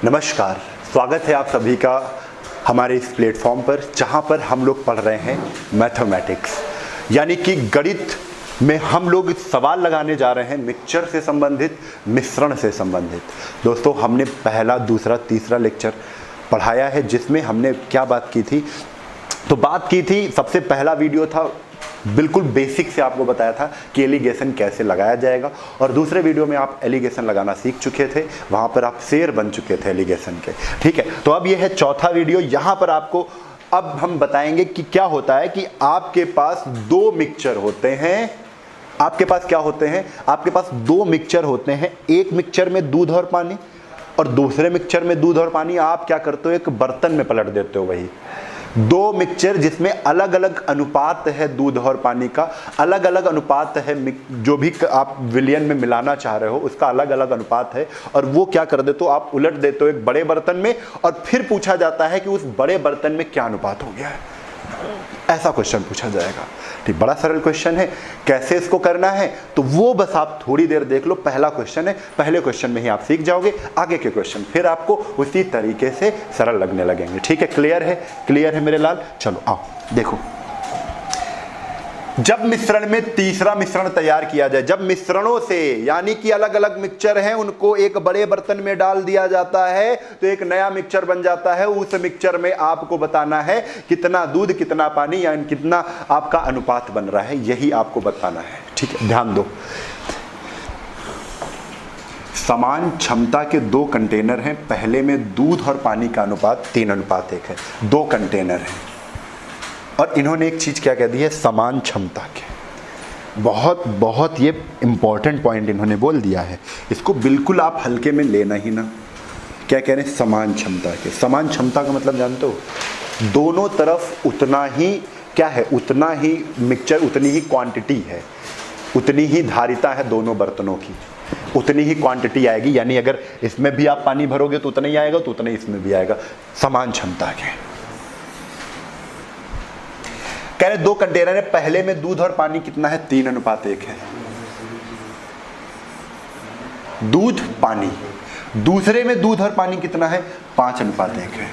नमस्कार, स्वागत है आप सभी का हमारे इस प्लेटफॉर्म पर जहां पर हम लोग पढ़ रहे हैं मैथमेटिक्स, यानी कि गणित में हम लोग सवाल लगाने जा रहे हैं मिक्सचर से संबंधित, मिश्रण से संबंधित। दोस्तों, हमने पहला, दूसरा, तीसरा लेक्चर पढ़ाया है जिसमें हमने क्या बात की थी। तो बात की थी, सबसे पहला वीडियो था, बिल्कुल बेसिक से आपको बताया था कि एलिगेशन कैसे लगाया जाएगा, और दूसरे वीडियो में आप एलिगेशन लगाना सीख चुके थे, वहां पर आप शेर बन चुके थे एलिगेशन के। ठीक है, तो अब यह है चौथा वीडियो। यहां पर आपको अब हम बताएंगे कि क्या होता है कि आपके पास दो मिक्सचर होते हैं। आपके पास क्या होते हैं? आपके पास दो मिक्सचर होते हैं। एक मिक्सचर में दूध और पानी और दूसरे मिक्सचर में दूध और पानी। आप क्या करते हो? एक बर्तन में पलट देते हो। वही दो मिक्सचर जिसमें अलग अलग अनुपात है दूध और पानी का, अलग अलग अनुपात है, जो भी आप विलियन में मिलाना चाह रहे हो उसका अलग अलग अनुपात है, और वो क्या कर देते हो? आप उलट देते हो एक बड़े बर्तन में, और फिर पूछा जाता है कि उस बड़े बर्तन में क्या अनुपात हो गया है। ऐसा क्वेश्चन पूछा जाएगा। ठीक, बड़ा सरल क्वेश्चन है। कैसे इसको करना है तो वो बस आप थोड़ी देर देख लो। पहला क्वेश्चन है, पहले क्वेश्चन में ही आप सीख जाओगे। आगे के क्वेश्चन फिर आपको उसी तरीके से सरल लगने लगेंगे। ठीक है, क्लियर है? क्लियर है मेरे लाल? चलो आओ देखो। जब मिश्रण में तीसरा मिश्रण तैयार किया जाए, जब मिश्रणों से, यानी कि अलग अलग मिक्सचर हैं, उनको एक बड़े बर्तन में डाल दिया जाता है तो एक नया मिक्सचर बन जाता है। उस मिक्सचर में आपको बताना है कितना दूध, कितना पानी, यानी कितना आपका अनुपात बन रहा है, यही आपको बताना है। ठीक है, ध्यान दो। समान क्षमता के दो कंटेनर हैं। पहले में दूध और पानी का अनुपात 3:1 है। दो कंटेनर हैं और इन्होंने एक चीज क्या कह दी है? समान क्षमता के। बहुत बहुत ये इंपॉर्टेंट पॉइंट इन्होंने बोल दिया है। इसको बिल्कुल आप हल्के में लेना ही ना। क्या कह रहे हैं? समान क्षमता के। समान क्षमता का मतलब जानते हो? दोनों तरफ उतना ही क्या है? उतना ही मिक्सचर, उतनी ही क्वांटिटी है, उतनी ही धारिता है दोनों बर्तनों की, उतनी ही क्वांटिटी आएगी। यानी अगर इसमें भी आप पानी भरोगे तो उतना ही आएगा, तो उतना ही इसमें भी आएगा। समान क्षमता के। कह रहे दो कंटेनर है, पहले में दूध और पानी कितना है? 3:1 है। दूध पानी। दूसरे में दूध और पानी कितना है? 5:1 है।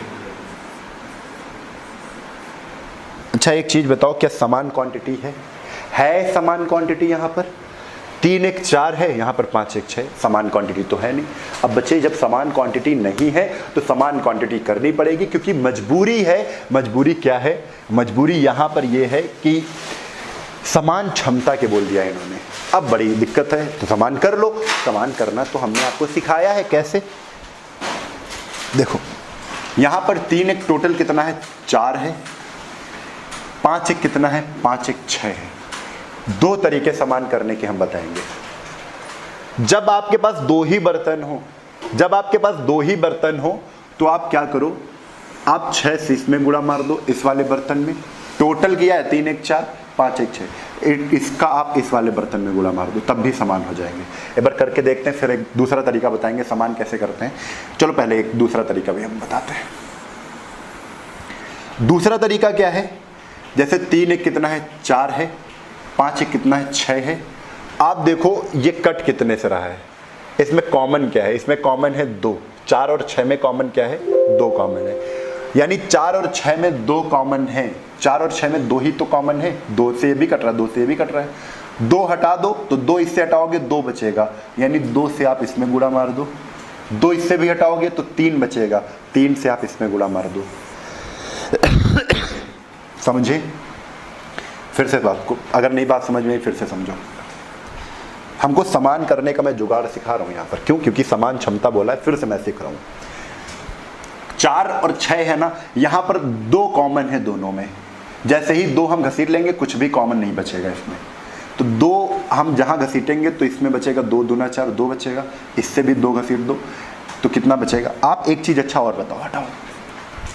अच्छा, एक चीज बताओ, क्या समान क्वांटिटी है? समान क्वांटिटी? यहां पर 3:1 है, यहां पर 5:6। समान क्वांटिटी तो है नहीं। अब बच्चे, जब समान क्वांटिटी नहीं है तो समान क्वांटिटी करनी पड़ेगी, क्योंकि मजबूरी है। मजबूरी क्या है? मजबूरी यहां पर यह है कि समान क्षमता के बोल दिया इन्होंने। अब बड़ी दिक्कत है, तो समान कर लो। समान करना तो हमने आपको सिखाया है कैसे। देखो, यहां पर 3:1 टोटल कितना है? 4 है। 5:1 कितना है? 5:1 6 है। दो तरीके समान करने के हम बताएंगे। जब आपके पास दो ही बर्तन हो, जब आपके पास दो ही बर्तन हो तो आप क्या करो? आप 6 से इसमें गुणा मार दो, इस वाले बर्तन में। टोटल किया है 3:1 4, 5:1 6। इसका आप इस वाले बर्तन में गुणा मार दो, तब भी समान हो जाएंगे। एक बार करके देखते हैं, फिर एक दूसरा तरीका बताएंगे समान कैसे करते हैं। चलो पहले एक दूसरा तरीका भी हम बताते हैं। दूसरा तरीका क्या है? जैसे 3:1 कितना है? 4 है। 5:1 कितना है? 6 है। आप देखो ये कट कितने से रहा है? इसमें कॉमन क्या है? इसमें कॉमन है 2। 4 और 6 में कॉमन क्या है? 2 कॉमन है। यानी 4 और 6 में 2 कॉमन है। 4 और 6 में 2 ही तो कॉमन है। 2 से ये भी कट रहा है, 2 से ये भी कट रहा है। 2 हटा दो तो 2 इससे हटाओगे, 2 बचेगा। यानी 2 से आप इसमें गुणा मार दो। 2 इससे भी हटाओगे तो 3 बचेगा। 3 से आप इसमें गुणा मार दो। समझे? फिर से बात को, अगर नहीं बात समझ में आई फिर से समझो। हमको समान करने का मैं जुगाड़ सिखा रहा हूं यहां पर। क्यों? क्योंकि समान क्षमता बोला है, फिर से मैं सीख रहा हूं। 4 और 6 है ना, यहां पर 2 कॉमन है दोनों में। जैसे ही 2 हम घसीट लेंगे, कुछ भी कॉमन नहीं बचेगा इसमें। तो 2 हम जहां घसीटेंगे तो इसमें बचेगा 2 दूना 4, 2 बचेगा। इससे भी 2 घसीट दो तो कितना बचेगा? आप एक चीज अच्छा और बताओ, हटाओ,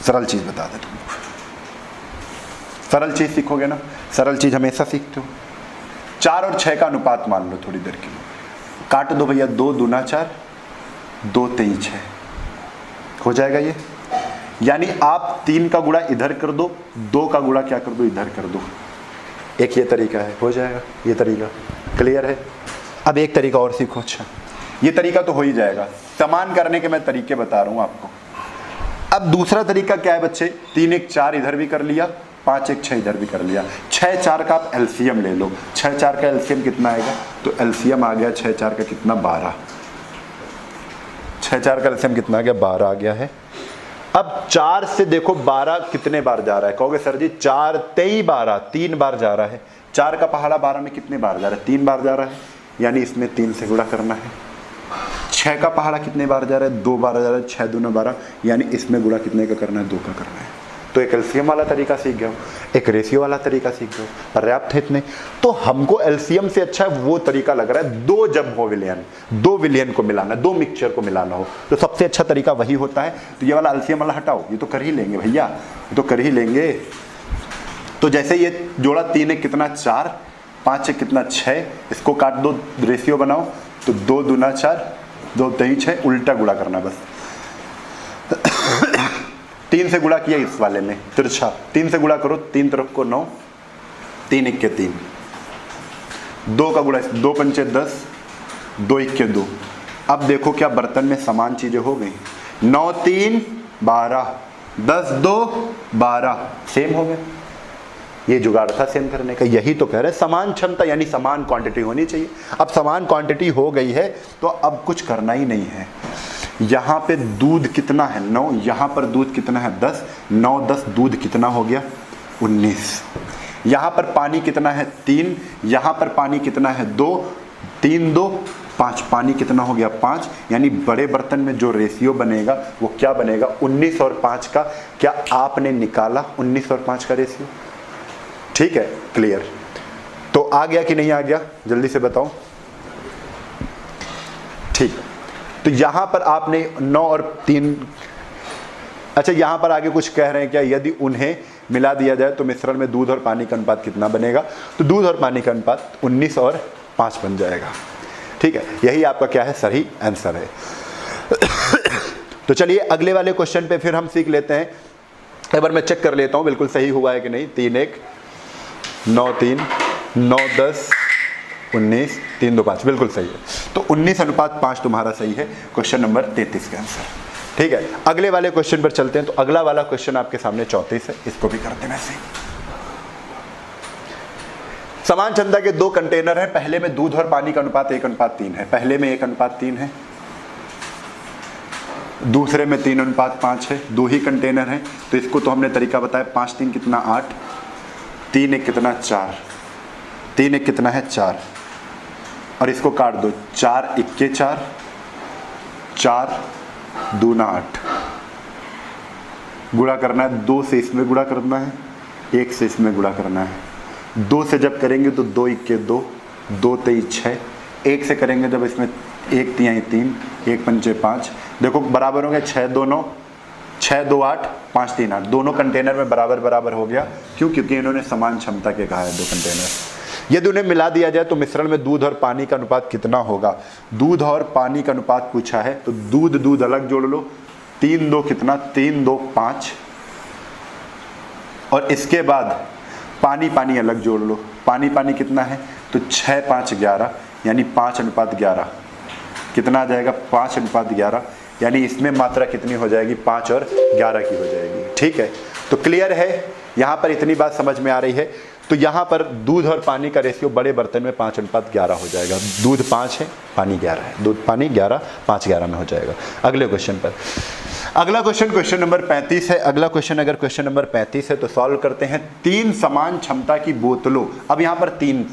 सरल चीज बता दे। तुम सरल चीज सीखोगे ना, सरल चीज हमेशा सीखते हो। 4 और 6 का अनुपात मान लो थोड़ी देर के लिए। काट दो भैया, 2 दूना 4, 2 3 6 हो जाएगा ये। यानी आप 3 का गुणा इधर कर दो, 2 का गुणा क्या कर दो? इधर कर दो। एक ये तरीका है, हो जाएगा ये तरीका। क्लियर है? अब एक तरीका और सीखो। अच्छा, ये तरीका तो हो ही जाएगा। समान करने के मैं तरीके बता रहा हूं आपको। अब दूसरा तरीका क्या है बच्चे, 3 1 4 इधर भी कर लिया, 5 1 6 इधर भी कर लिया। 6 4 का आप एलसीएम ले लो। 6 4 का एलसीएम कितना आएगा, तो एलसीएम आ गया 6 4 का कितना 12। 6 4 का एलसीएम कितना आ गया 12 आ गया है। अब 4 से देखो 12 कितने बार जा रहा है, कहोगे सर जी 4 23 12 3 बार जा रहा है। 4 का पहाड़ा 12 में कितने बार जा रहा है, 3 बार जा रहा है, यानी इसमें 3 से गुणा करना है। 6 का पहाड़ा कितने बार जा रहा है, 2 बार जा रहा है, 6 दूना 12, यानी इसमें गुणा कितने का करना है, 2 का करना है। तो एक एलसीएम वाला तरीका सीख गया हो, एक रेशियो वाला तरीका सीख गया हो, पर्याप्त है इतने। तो हमको एलसीएम से अच्छा वो तरीका लग रहा है, 2 जब हो विलयन, 2 विलयन को मिलाना, 2 मिक्सचर को मिलाना हो, तो सबसे अच्छा तरीका वही होता है। तो ये वाला एलसीएम वाला हटाओ, ये तो कर ही लेंगे भैया, ये तो कर ही लेंगे। तो जैसे ये जोड़ा 3 1 कितना 4, 5 1 कितना 6, इसको काट दो, रेशियो बनाओ, तो 2 दूना 4, 2 3 6, उल्टा गुणा करना बस। 3 से गुणा किया इस वाले में तिरछा, 3 से गुणा करो, 3 तरफ को 9, 3 1 के 3, 2 का गुणा 2 पंचे 10, 2 1 के 2। अब देखो क्या बर्तन में समान चीजें हो गई, 9 3 12, 10 2 12, सेम हो गए। ये जुगाड़ था सेम करने का, यही तो कह रहे हैं समान क्षमता यानी समान क्वांटिटी होनी चाहिए। अब समान क्वांटिटी हो गई है तो अब कुछ करना ही नहीं है। यहाँ पे दूध कितना है 9, यहाँ पर दूध कितना है 10, 9 10 दूध कितना हो गया 19। यहाँ पर पानी कितना है 3, यहाँ पर पानी कितना है 2, 3 2 5, पानी कितना हो गया 5, यानी बड़े बर्तन में जो रेशियो बनेगा वो क्या बनेगा 19 और 5 का। क्या आपने निकाला 19 और 5 का रेशियो? ठीक है, क्लियर। तो आ गया कि नहीं आ गया, जल्दी से बताओ। ठीक, तो यहां पर आपने 9 और 3, अच्छा यहां पर आगे कुछ कह रहे हैं क्या, यदि उन्हें मिला दिया जाए तो मिश्रण में दूध और पानी का अनुपात कितना बनेगा, तो दूध और पानी का अनुपात 19 और 5 बन जाएगा। ठीक है, यही आपका क्या है, सही आंसर है। तो चलिए अगले वाले क्वेश्चन पे फिर हम सीख लेते हैं। एक बार मैं चेक कर लेता हूं बिल्कुल सही हुआ है कि नहीं। 3 1 9 3 9 10 19 3 2 5, बिल्कुल सही है। तो 19 अनुपात 5 तुम्हारा सही है, क्वेश्चन नंबर 33 का आंसर। ठीक है, अगले वाले क्वेश्चन पर चलते हैं। तो अगला वाला क्वेश्चन आपके सामने 34 है, इसको भी करते हैं वैसे। समान क्षमता के 2 कंटेनर हैं, पहले में दूध और पानी का अनुपात 1:3 है, पहले में 1:3 है, दूसरे में 3:5 है। 2 ही कंटेनर हैं, तो इसको तो हमने तरीका बताया, 5 3 कितना 8, 3 1 कितना 4, 3 1 कितना है 4, और इसको काट दो, 4 1 के 4, 4 दूना 8, गुणा करना है, 2 से इसमें गुणा करना है, 1 से इसमें गुणा करना है। 2 से जब करेंगे तो 2 1 के 2, 2 3 6, 1 से करेंगे जब इसमें 1 3 3, 1 पंचे 5, देखो बराबर हो गया 6 2 9, 6 2 8, 5 3 8, दोनों कंटेनर में बराबर बराबर हो गया। क्यों? क्योंकि इन्होंने समान क्षमता के कहा है 2 कंटेनर। यदि उन्हें मिला दिया जाए तो मिश्रण में दूध और पानी का अनुपात कितना होगा? दूध और पानी का अनुपात पूछा है, तो दूध दूध अलग जोड़ लो, 3 2 कितना 3 2 5, और इसके बाद पानी पानी अलग जोड़ लो, पानी पानी कितना है, तो 6 5 11, यानी 5:11 कितना आ जाएगा 5:11, यानी इसमें मात्रा कितनी हो जाएगी 5 और 11 की हो जाएगी। ठीक है, तो क्लियर है, यहाँ पर इतनी बात समझ में आ रही है। तो यहाँ पर दूध और पानी का रेशियो बड़े बर्तन में 5:11 हो जाएगा। दूध 5 है, पानी 11 है, दूध पानी 11 5 11 में हो जाएगा। अगले क्वेश्चन पर, अगला क्वेश्चन नंबर 35 है। अगला क्वेश्चन अगर क्वेश्चन नंबर 35 है तो सॉल्व करते हैं। 3 समान क्षमता की बोतलों, अब यहाँ पर 3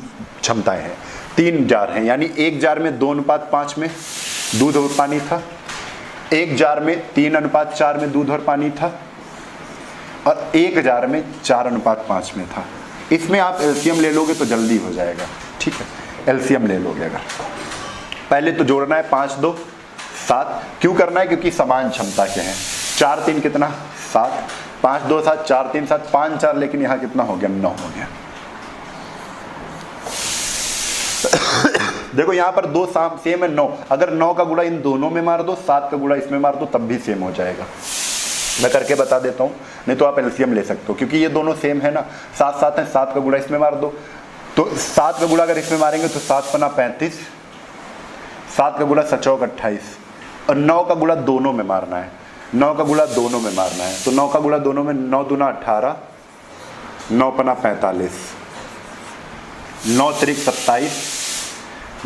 क्षमताएं हैं, 3 जार हैं, यानी एक जार में 2:5 में दूध और पानी था, एक जार में 3:4 में दूध और पानी था, और एक जार में 4:5 में था। इसमें आप एलसीएम ले लोगे तो जल्दी हो जाएगा। ठीक है, एलसीएम ले लोगे अगर, पहले तो जोड़ना है 5 2 7, क्यों करना है? क्योंकि समान क्षमता के हैं। 4 3 कितना 7, 5 2 7, 4 3 7, 5 4, लेकिन यहाँ कितना हो गया 9 हो गया। देखो यहाँ पर 2 सेम है 9, अगर 9 का गुणा इन दोनों में मार दो, 7 का गुणा इसमें मार दो, तब भी सेम हो जाएगा। मैं करके बता देता हूँ, नहीं तो आप एलसीएम ले सकते हो, क्योंकि ये दोनों सेम है ना, 7 7 है, 7 का गुणा इसमें मार दो, तो 7 का गुणा अगर इसमें मारेंगे तो 7 पना 35, 7 का गुणा 7 चौक 28 और 9 का गुणा दोनों में मारना है, 9 का गुणा दोनों में मारना है। तो 9 का गुणा दोनों में 9 दूना 18, 9 पना 45, 9 त्रिक 27,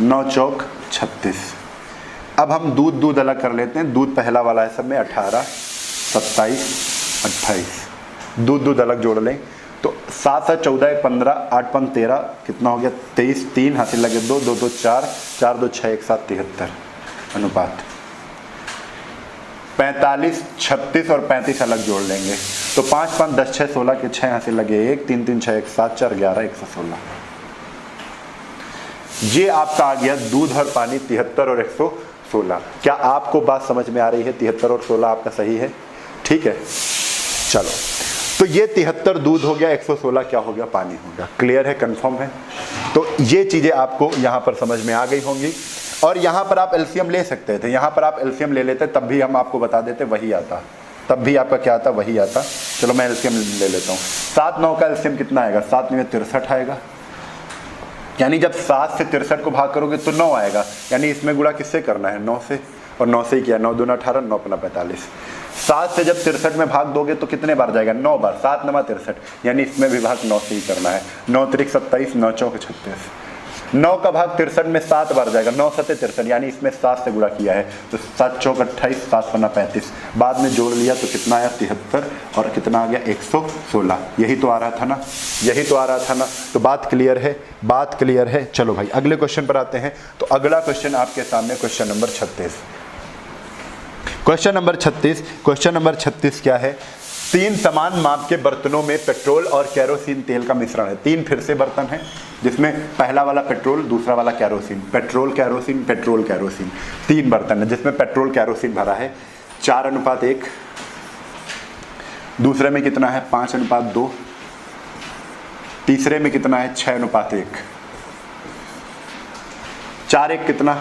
9 चौक 36। अब हम दूध दूध अलग कर लेते हैं। दूध पहला वाला है सब में 18, 27, 28। दूध दूध अलग जोड़ लें तो 7 7 14 15 8 5 13 कितना हो गया 23, 3 हासिल लगे 2, 2 2 4, 4 2 6 1 7 73 अनुपात। 45 36 और 35 अलग जोड़ लेंगे तो 5 5 10 6 16 के 6 हासिल लगे 1, 3 3 6 1 7 4 11 116। ये आपका आ गया दूध और पानी 73 और 116। क्या आपको बात समझ में आ रही है? 73 और 16 आपका सही है, ठीक है। चलो तो ये 73 दूध हो गया, 116 क्या हो गया? पानी हो गया। क्लियर है, कंफर्म है? तो ये चीजें आपको यहां पर समझ में आ गई होंगी। और यहां पर आप एलसीएम ले सकते थे, यहां पर आप एलसीएम ले लेते तब भी हम आपको बता देते वही आता, तब भी आपका क्या आता? वही आता। चलो मैं एलसीएम ले लेता हूँ। 7 9 का एलसीएम कितना आएगा? 7 में 63 आएगा, यानी जब 7 से 63 को भाग करोगे तो 9 आएगा, यानी इसमें गुणा किससे करना है? 9 से, और 9 से ही किया। 9 दूना 18, 9 पना 45। 7 से जब 63 में भाग दोगे तो कितने बार जाएगा? 9 बार। 7 9 63, यानी इसमें भी भाग 9 से ही करना है। 9 त्रिक 27, 9 चौक 36। 9 का भाग 63 में 7 बार जाएगा। 9 7 63, यानी इसमें 7 से गुणा किया है तो 7 चौक 28, 7 पन्ना 35। बाद में जोड़ लिया तो कितना आया? 73 और कितना आ गया? 116। यही तो आ रहा था ना, यही तो आ रहा था ना। तो बात क्लियर है, बात क्लियर है। चलो भाई अगले क्वेश्चन पर आते हैं। तो अगला क्वेश्चन आपके सामने question number 36। Question number 36, question number 36 क्या है? 3 समान माप के बर्तनों में पेट्रोल और कैरोसिन तेल का मिश्रण है। 3 फिर से बर्तन हैं जिसमें पहला वाला पेट्रोल, दूसरा वाला kerosene, petrol kerosene, petrol kerosene. 3 बर्तन है जिसमें पेट्रोल कैरोसिन भरा है। 4:1। दूसरे में कितना है? 5:2। तीसरे में कितना है? 6:1। 4 1 कितना?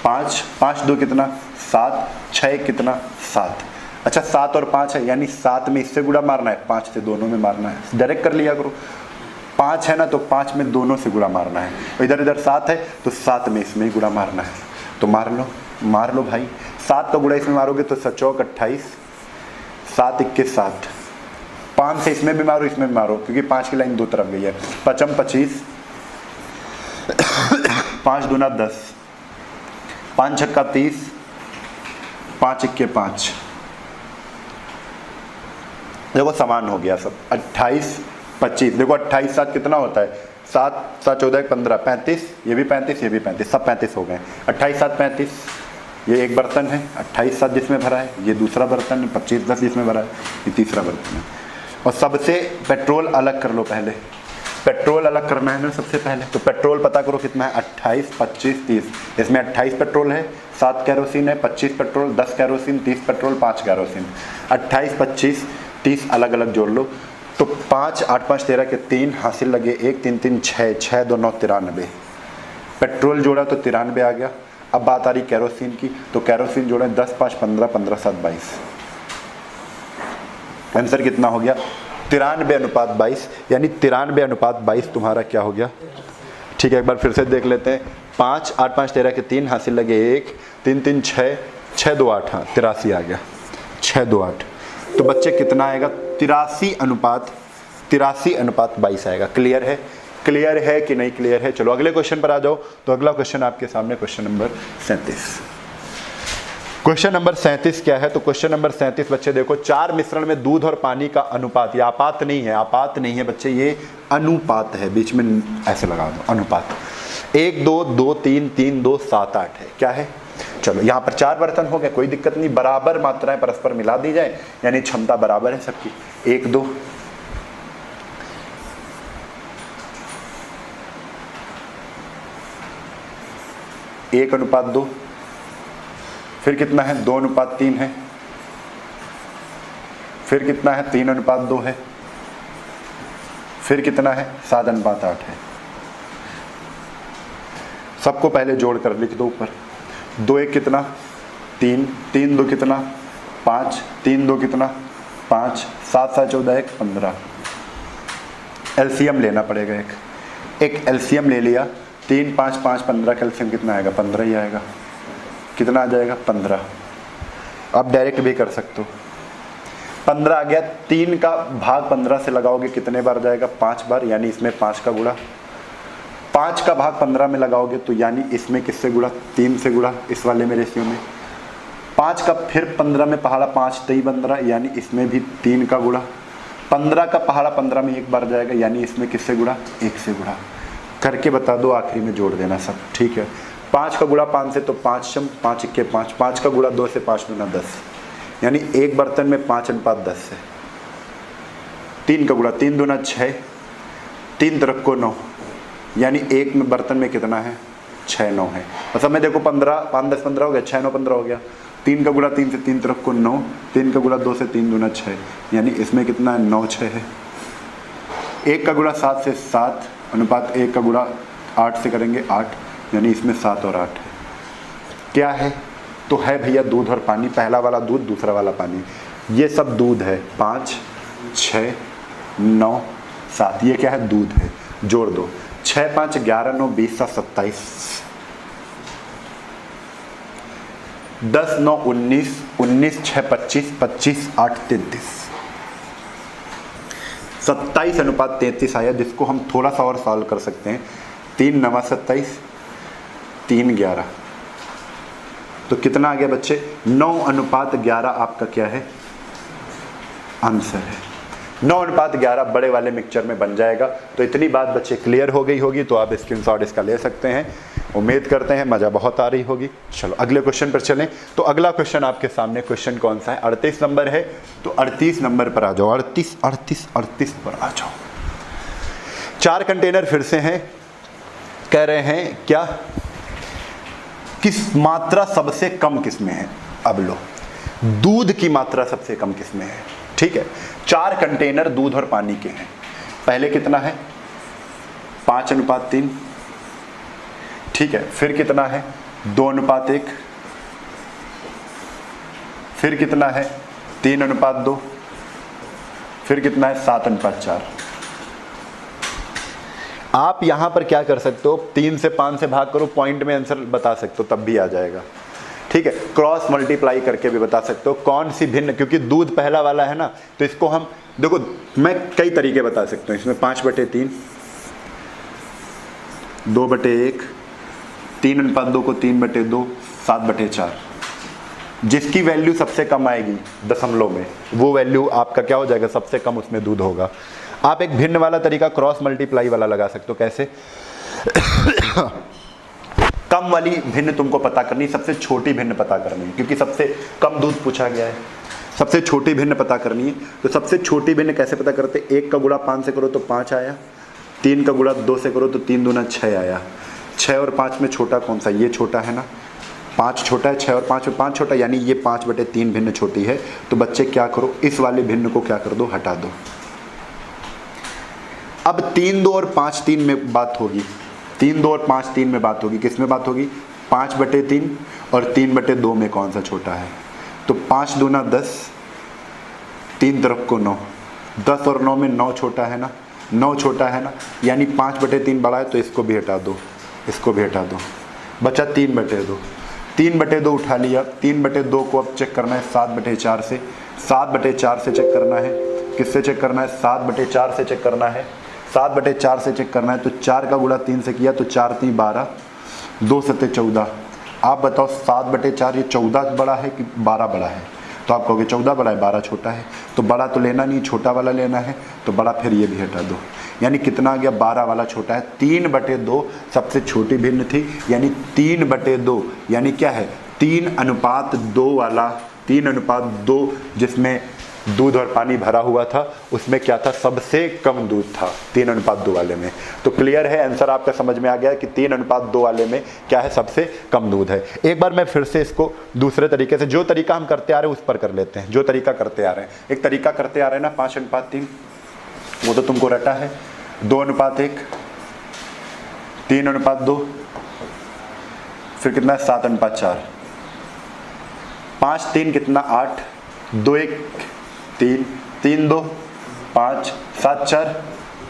5, 5 2 कितना? 7, 6 1 कितना? 7। अच्छा 7 और 5 है, यानी 7 में इससे गुणा मारना है, 5 से दोनों में मारना है। डायरेक्ट कर लिया करो। 5 है ना तो 5 में दोनों से गुणा मारना है। इधर इधर 7 है तो 7 में इसमें ही गुणा मारना है। तो मार लो भाई। 7 का गुणा इसमें मारोगे तो 7 चौक 28, 7 21 7। 5 से इसमें भी मारो, इसमें भी मारो, क्योंकि 5 की लाइन दो तरफ गई है। 5 25, 5 दूना 10, 5 छक्का 30, 5 इक्के 5। देखो समान हो गया सब। 28 25, देखो 28 7 कितना होता है? 7 7 14 15 35, ये भी 35, ये भी 35, सब 35 हो गए। 28 7 35, ये एक बर्तन है। 28 7 जिसमें भरा है, ये दूसरा बर्तन है। 25 10 जिसमें भरा है, ये तीसरा बर्तन है। और सबसे पेट्रोल अलग कर लो पहले। पेट्रोल अलग करना है ना सबसे पहले। तो पेट्रोल पता करो कितना है? 28 25 30। इसमें 28 पेट्रोल है, 7 कैरोसिन है, 25 पेट्रोल, 10 कैरोसिन, 30 पेट्रोल, 5 कैरोसिन। 28 25 30 अलग अलग जोड़ लो तो 5 8 5 13 के 3 हासिल लगे 1, 3 3 6, 6 2 9 93। पेट्रोल जोड़ा तो 93 आ गया। अब बात आ रही कैरोसिन की, तो कैरोसिन जोड़े 10 5 15 15 7 22। आंसर कितना हो गया? 93:22, यानी 93:22 तुम्हारा क्या हो गया? ठीक है, एक बार फिर से देख लेते हैं। 5 8 5 13 के 3 हासिल लगे 1, 3 3 6, 6 2 8, हाँ 83 आ गया। 6 2 8। तो बच्चे कितना आएगा? 83:22 आएगा। क्लियर है? क्लियर है कि नहीं क्लियर है? चलो अगले क्वेश्चन पर आ जाओ। तो अगला क्वेश्चन आपके सामने क्वेश्चन नंबर 37। क्वेश्चन नंबर 37 क्या है? तो क्वेश्चन नंबर 37 बच्चे देखो, 4 मिश्रण में दूध और पानी का अनुपात, ये आपात नहीं है, आपात नहीं है बच्चे, ये अनुपात है। बीच में ऐसे लगा दो, अनुपात। 1 2 2 3 3 2 7 8 है। क्या है? चलो यहाँ पर 4 बर्तन हो गए, कोई दिक्कत नहीं। बराबर मात्राएं परस्पर मिला दी जाए, यानी क्षमता बराबर है सबकी। 1 2, एक अनुपात 2, फिर कितना है? 2:3 है, फिर कितना है? 3:2 है, फिर कितना है? 7:8 है। सबको पहले जोड़कर लिख दो ऊपर। 2 1 कितना? 3, 3 2 कितना? 5, 3 2 कितना? 5, 7 7 14 1 15। एलसीएम लेना पड़ेगा। एक एलसीएम ले लिया। 3 5 5 15 का एलसीएम कितना आएगा? 15 ही आएगा। कितना आ जाएगा 15। आप डायरेक्ट भी कर सकते हो, 15 आ गया। 3 का भाग 15 से लगाओगे कितने बार जाएगा 5 बार, यानी इसमें 5 का गुणा। 5 का भाग 15 में लगाओगे तो यानी इसमें किससे गुणा 3 से गुणा, इस वाले में रेशियो में। 5 का फिर 15 में पहाड़ा 5 3 15, यानी इसमें भी 3 का गुणा। 15 का पहाड़ा 15 में एक बार जाएगा, यानी इसमें किससे गुणा 1 से गुणा। करके बता दो, आखिरी में जोड़ देना सब, ठीक है। 5 का गुणा 5 से तो 5 5 1 5, 5 का गुणा 2 से 5 दूना 10, यानी एक बर्तन में 5:10 है। 3 का गुणा 3 दूना 6, 3 तरफ को 9, यानी एक में बर्तन में कितना है 6 9 है। और सब में देखो 15 5 10 15 हो गया, 6 9 15 हो गया। 3 का गुणा 3 से 3 तरफ को 9, 3 का गुणा 2 से 3 दूना 6, यानी इसमें कितना है 9 6 है। 1 का गुणा 7 से 7 अनुपात 1 का गुणा 8 से करेंगे 8, यानी इसमें 7 और 8 है। क्या है तो है भैया दूध और पानी, पहला वाला दूध दूसरा वाला पानी, ये सब दूध है। 5 6 9 7, ये क्या है दूध है। जोड़ दो, 6 5 11 9 20 7 27, 10 9 19 19 6 25 25 8 33, 27 अनुपात 33 आया, जिसको हम थोड़ा सा और सॉल्व कर सकते हैं। 3 9 27, 3 11, तो कितना आ गया बच्चे 9 अनुपात 11 आपका क्या है आंसर है। 9 अनुपात 11 बड़े वाले मिक्सचर में बन जाएगा। तो इतनी बात बच्चे क्लियर हो गई होगी, तो आप स्क्रीनशॉट इसका ले सकते हैं। उम्मीद करते हैं मज़ा बहुत आ रही होगी। चलो अगले क्वेश्चन पर चलें। तो अगला क्वेश्चन आपके सामने क्वेश्चन कौन सा है, 38 नंबर है, तो 38 नंबर पर आ जाओ। 38 पर आ जाओ। 4 कंटेनर फिर से हैं, कह रहे हैं क्या किस मात्रा सबसे कम किस में है। अब लो, दूध की मात्रा सबसे कम किस में है, ठीक है। 4 कंटेनर दूध और पानी के हैं। पहले कितना है 5 अनुपात 3, ठीक है। फिर कितना है 2 अनुपात 1, फिर कितना है 3 अनुपात 2, फिर कितना है 7 अनुपात 4। आप यहां पर क्या कर सकते हो, 3 से 5 से भाग करो, पॉइंट में आंसर बता सकते हो, तब भी आ जाएगा, ठीक है। क्रॉस मल्टीप्लाई करके भी बता सकते हो कौन सी भिन्न, क्योंकि दूध पहला वाला है ना, तो इसको हम देखो मैं कई तरीके बता सकता हूं इसमें। 5/3, 2/1, 3 अनुपात 2 को 3/2, 7/4। जिसकी वैल्यू सबसे कम आएगी दशमलव में, वो वैल्यू आपका क्या हो जाएगा सबसे कम, उसमें दूध होगा। आप एक भिन्न वाला तरीका क्रॉस मल्टीप्लाई वाला लगा सकते हो। कैसे कम वाली भिन्न तुमको पता करनी, सबसे छोटी भिन्न पता करनी है, क्योंकि सबसे कम दूध पूछा गया है। सबसे छोटी भिन्न पता करनी है, तो सबसे छोटी भिन्न कैसे पता करते, 1 का गुणा 5 से करो तो 5 आया, 3 का गुणा 2 से करो तो 3 दूना 6 आया। 6 और 5 में छोटा कौन सा, ये छोटा है ना, 5 छोटा है, 6 और 5 में 5 छोटा, यानी ये 5/3 भिन्न छोटी है। तो बच्चे क्या करो, इस वाले भिन्न को क्या कर दो, हटा दो। अब 3 2 और 5 3 में बात होगी, 3 2 और 5 3 में बात होगी, किस में बात होगी 5/3 और 3/2 में कौन सा छोटा है। तो 5 दूना 10, 3 तरफ को 9, 10 और 9 में 9 छोटा है ना, 9 छोटा है ना, यानी 5/3 बड़ा है, तो इसको भी हटा दो, इसको भी हटा दो, बचा 3/2। 3/2 उठा लिया, 3/2 को अब चेक करना है 7/4 से, 7/4 से चेक करना है, किससे चेक करना है 7/4 से चेक करना है, 7/4 से चेक करना है। तो 4 का गुणा 3 से किया तो 4 3 12, 2 7 14। आप बताओ 7/4 ये 14 बड़ा है कि 12 बड़ा है, तो आप कहोगे 14 बड़ा है 12 छोटा है। तो बड़ा तो लेना नहीं, छोटा वाला लेना है, तो बड़ा फिर ये भी हटा दो, यानी कितना आ गया 12 वाला छोटा है। 3/2 सबसे छोटी भिन्न थी, यानी 3/2, यानी क्या है 3 अनुपात 2 वाला, 3 अनुपात 2 जिसमें दूध और पानी भरा हुआ था, उसमें क्या था सबसे कम दूध था 3 अनुपात 2 वाले में। तो क्लियर है, आंसर आपका समझ में आ गया कि 3 अनुपात 2 वाले में क्या है सबसे कम दूध है। एक बार मैं फिर से इसको दूसरे तरीके से, जो तरीका हम करते आ रहे हैं उस पर कर लेते हैं। जो तरीका करते आ रहे हैं, एक तरीका करते आ रहे हैं ना 5 अनुपात 3, वो तो तुमको रटा है। 2 अनुपात 1, 3 अनुपात 2, फिर कितना है 7 अनुपात 4, 5 3 कितना 8, 2 1 3 2 5 7 4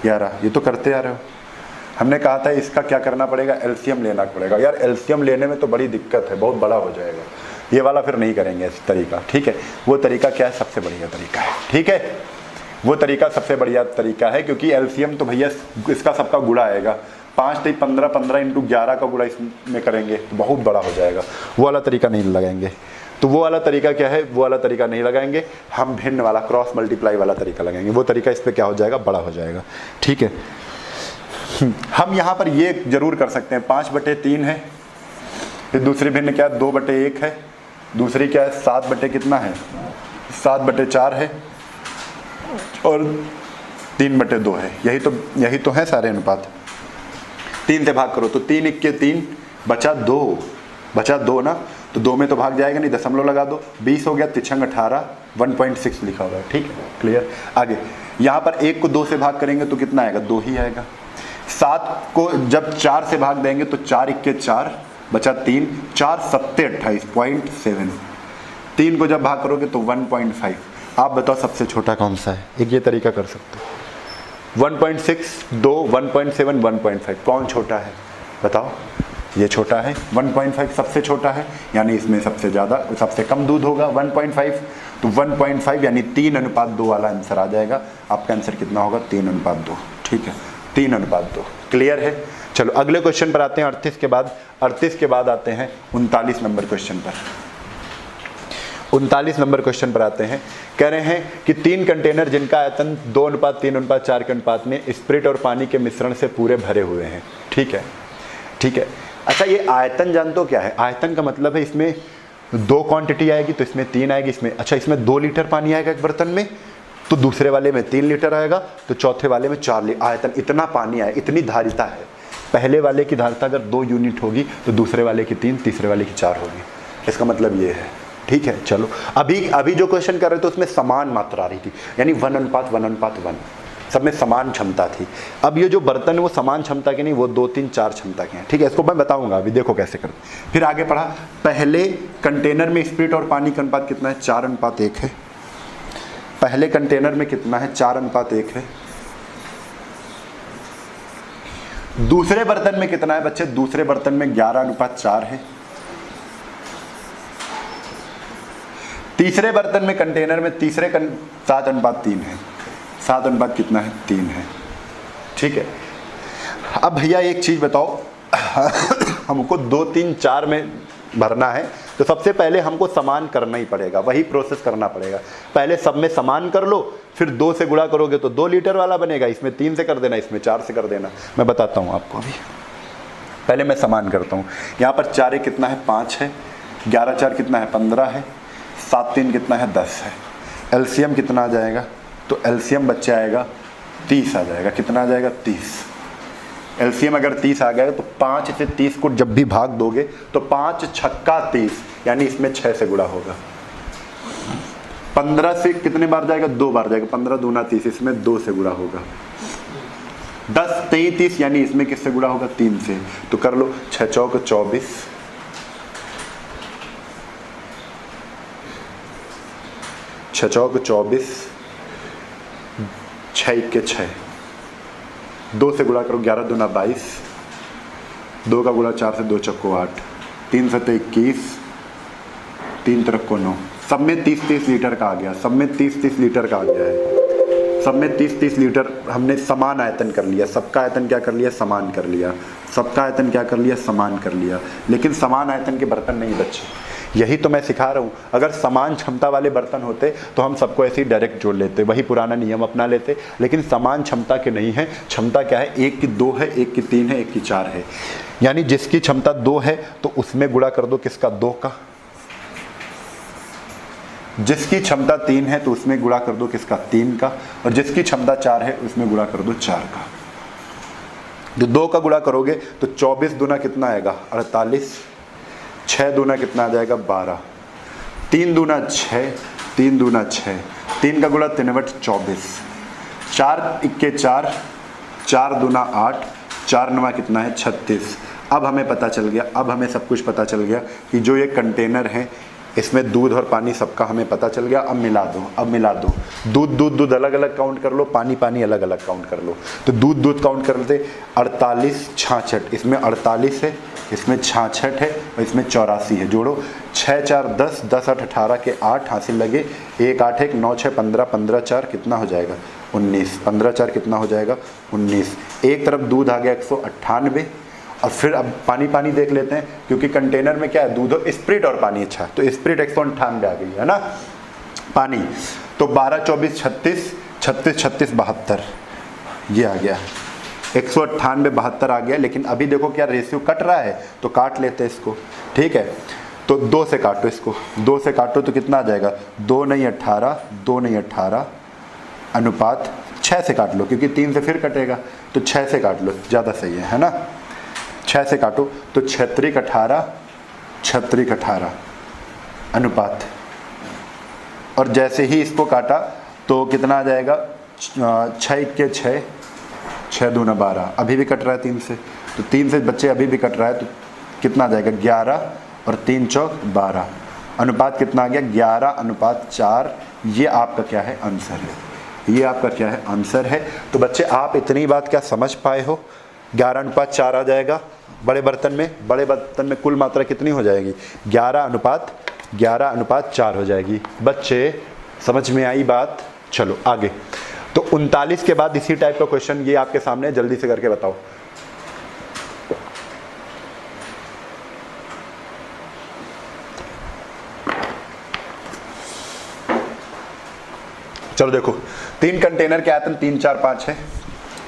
11, ये तो करते आ रहे हो। हमने कहा था इसका क्या करना पड़ेगा, एलसीएम लेना पड़ेगा। यार एलसीएम लेने में तो बड़ी दिक्कत है, बहुत बड़ा हो जाएगा, ये वाला फिर नहीं करेंगे इस तरीका, ठीक है। वो तरीका क्या है, सबसे बढ़िया तरीका है, ठीक है। वो तरीका सबसे बढ़िया तरीका है, क्योंकि एलसीएम तो भैया इसका सबका गुणा आएगा, 5 3 15, 15 इंटू 11 का गुणा इसमें करेंगे तो बहुत बड़ा हो जाएगा। वो वाला तरीका नहीं लगाएंगे। तो वो वाला तरीका क्या है, वो वाला तरीका नहीं लगाएंगे, हम भिन्न वाला क्रॉस मल्टीप्लाई वाला तरीका लगाएंगे। वो तरीका इस पर क्या हो जाएगा, बड़ा हो जाएगा, ठीक है। हम यहाँ पर ये जरूर कर सकते हैं, 5/3 है, फिर दूसरी भिन्न क्या है, 2/1 है, दूसरी क्या है 7 कितना है, 7/4 है, और 3/2 है। यही तो है सारे अनुपात। 3 से भाग करो तो 3 × 3 बचा 2 ना, तो 2 में तो भाग जाएगा नहीं, दशमलव लगा दो, 20 हो गया, 3 × 18 1.6 लिखा हुआ है, ठीक है, क्लियर। आगे यहाँ पर 1 को 2 से भाग करेंगे तो कितना आएगा, 2 ही आएगा। 7 को जब 4 से भाग देंगे तो 4 × 4 बचा 3, 4 × 7 28.7। 3 को जब भाग करोगे तो 1.5। आप बताओ सबसे छोटा कौन सा है, एक ये तरीका कर सकते हो। 1.6, 2, 1.7, 1.5 कौन छोटा है बताओ, ये छोटा है। 1.5 सबसे छोटा है, यानी इसमें सबसे कम दूध होगा 1.5, तो 1.5 यानी 3:2 वाला आंसर आ जाएगा। आपका आंसर कितना होगा, 3:2, ठीक है, 3:2, क्लियर है। चलो अगले क्वेश्चन पर आते हैं, 38 के बाद आते हैं 39 नंबर क्वेश्चन पर। 39 नंबर क्वेश्चन पर आते हैं। कह रहे हैं कि 3 कंटेनर जिनका आयतन 2:3:4 के अनुपात में स्प्रिट और पानी के मिश्रण से पूरे भरे हुए हैं, ठीक है, ठीक है। अच्छा ये आयतन जानते हो क्या है, आयतन का मतलब है इसमें 2 क्वांटिटी आएगी तो इसमें 3 आएगी, इसमें अच्छा इसमें 2 लीटर पानी आएगा एक बर्तन में, तो दूसरे वाले में 3 लीटर आएगा, तो चौथे वाले में 4 लीटर। आयतन इतना पानी आए, इतनी धारिता है। पहले वाले की धारिता अगर 2 यूनिट होगी तो दूसरे वाले की 3, तीसरे वाले की 4 होगी। इसका मतलब ये है, ठीक है। चलो अभी जो क्वेश्चन कर रहे थे उसमें समान मात्रा आ रही थी, यानी 1:1:1, सब में समान क्षमता थी। अब ये जो बर्तन है वो समान क्षमता के नहीं, वो 2 3 4 क्षमता के हैं, ठीक है। इसको मैं बताऊंगा, अभी देखो कैसे करते। फिर आगे पढ़ा, पहले कंटेनर में स्प्रिट और पानी का अनुपात कितना है, 4:1 है। पहले कंटेनर में कितना है, 4:1 है। दूसरे बर्तन में कितना है बच्चे, दूसरे बर्तन में 11:4 है। तीसरे बर्तन में कंटेनर में 7:3 है। 7 कितना है, 3 है, ठीक है। अब भैया एक चीज बताओ, हमको 2 3 4 में भरना है तो सबसे पहले हमको समान करना ही पड़ेगा, वही प्रोसेस करना पड़ेगा। पहले सब में समान कर लो, फिर 2 से गुणा करोगे तो 2 लीटर वाला बनेगा, इसमें 3 से कर देना, इसमें 4 से कर देना। मैं बताता हूँ आपको अभी, पहले मैं समान करता हूँ। यहाँ पर 4 कितना है, 5 है, 11 4 कितना है, 15 है, 7 3 कितना है, 10 है। एलसीएम कितना आ जाएगा, तो एलसीएम बच्चे आएगा 30 आ जाएगा। कितना आ जाएगा, 30। एलसीएम अगर 30 आ गया तो 5 से 30 को जब भी भाग दोगे तो 5 छक्का 30, यानी इसमें 6 से गुणा होगा। 15 से कितने बार जाएगा, 2 बार जाएगा, 15 दूना 30, इसमें 2 से गुणा होगा। 10 23 30, यानी इसमें किससे गुणा होगा, 3 से। तो कर लो, 6 चौक 24, 6 चौक 24, 6 1 6, 2 से गुणा करो, 11 दूना 22, 2 का गुणा 4 से, 2 चक्को 8, 3 7 21, 3 तरफ को 9। सब में 30 लीटर का आ गया, सब में 30 लीटर का आ गया है। सब में 30 लीटर हमने समान आयतन कर लिया। सबका आयतन क्या कर लिया, समान कर लिया। सबका आयतन क्या कर लिया, समान कर लिया। लेकिन समान आयतन के बर्तन नहीं बचे, यही तो मैं सिखा रहा हूँ। अगर समान क्षमता वाले बर्तन होते तो हम सबको ऐसे ही डायरेक्ट जोड़ लेते, वही पुराना नियम अपना लेते। लेकिन समान क्षमता के नहीं है। क्षमता क्या है, एक की 2 है, एक की 3 है, एक की 4 है। यानी जिसकी क्षमता 2 है तो उसमें गुणा कर दो किसका, 2 का। जिसकी क्षमता 3 है तो उसमें गुणा कर दो किसका, 3 का। और जिसकी क्षमता 4 है उसमें गुणा कर दो 4 का। जो 2 का गुणा करोगे तो 24 दूना कितना आएगा, 48, 6 दूना कितना आ जाएगा, 12, 3 दूना 6, 3 दूना 6, 3 का गुणा 3 बट 24, 4 1 4, 4 दूना 8, 4 9 कितना है, 36। अब हमें पता चल गया, अब हमें सब कुछ पता चल गया कि जो ये कंटेनर है इसमें दूध और पानी सबका हमें पता चल गया। अब मिला दो दूध अलग अलग काउंट कर लो, पानी अलग अलग काउंट कर लो। तो दूध काउंट कर लेते 48 66, इसमें 48 है, इसमें 66 है और इसमें 84 है। जोड़ो 6 4 10, 10 8 18 के 8 हासिल लगे, 1 8 1 9 6 15, 15 4 कितना हो जाएगा 19, 15 4 कितना हो जाएगा 19। एक तरफ दूध आ गया 198 और फिर अब पानी देख लेते हैं, क्योंकि कंटेनर में क्या है दूध और स्प्रिट और पानी। अच्छा तो स्प्रिट 198 आ गई है ना, पानी तो 12 24 36 36 36 72 ये आ गया 198 72 आ गया। लेकिन अभी देखो क्या रेशियो कट रहा है, तो काट लेते हैं इसको, ठीक है। तो 2 से काटो इसको, 2 से काटो तो कितना आ जाएगा 2 नहीं 18, 2 नहीं 18 अनुपात 6 से काट लो, क्योंकि 3 से फिर कटेगा तो 6 से काट लो, ज़्यादा सही है ना। 6 से काटो तो 36 18 अनुपात, और जैसे ही इसको काटा तो कितना आ जाएगा 6 के 6, 6 दूना 12, अभी भी कट रहा है 3 से, तो 3 से बच्चे अभी भी कट रहा है, तो कितना आ जाएगा 11 और 3 चौक 12, अनुपात कितना आ गया 11:4। ये आपका क्या है आंसर है, ये आपका क्या है आंसर है। तो बच्चे आप इतनी बात क्या समझ पाए हो, 11:4 आ जाएगा बड़े बर्तन में कुल मात्रा कितनी हो जाएगी 11:4 हो जाएगी। बच्चे समझ में आई बात, चलो आगे। तो 39 के बाद इसी टाइप का क्वेश्चन ये आपके सामने, जल्दी से करके बताओ। चलो देखो 3 कंटेनर के आयतन 3 4 5 है,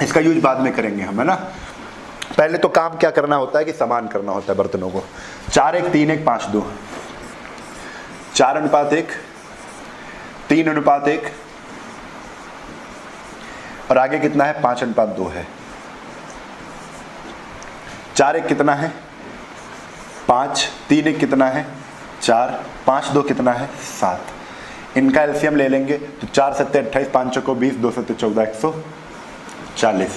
इसका यूज बाद में करेंगे हम, है ना। पहले तो काम क्या करना होता है कि समान करना होता है बर्तनों को। 4 1 3 1 5 2, 4:1, 3:1 और आगे कितना है 5:2 है। 4 1 कितना है 5, 3 1 कितना है 4, 5 2 कितना है 7। इनका एलसीएम ले लेंगे तो 4 7 28, 5 चौको 20, 2 7 14, 140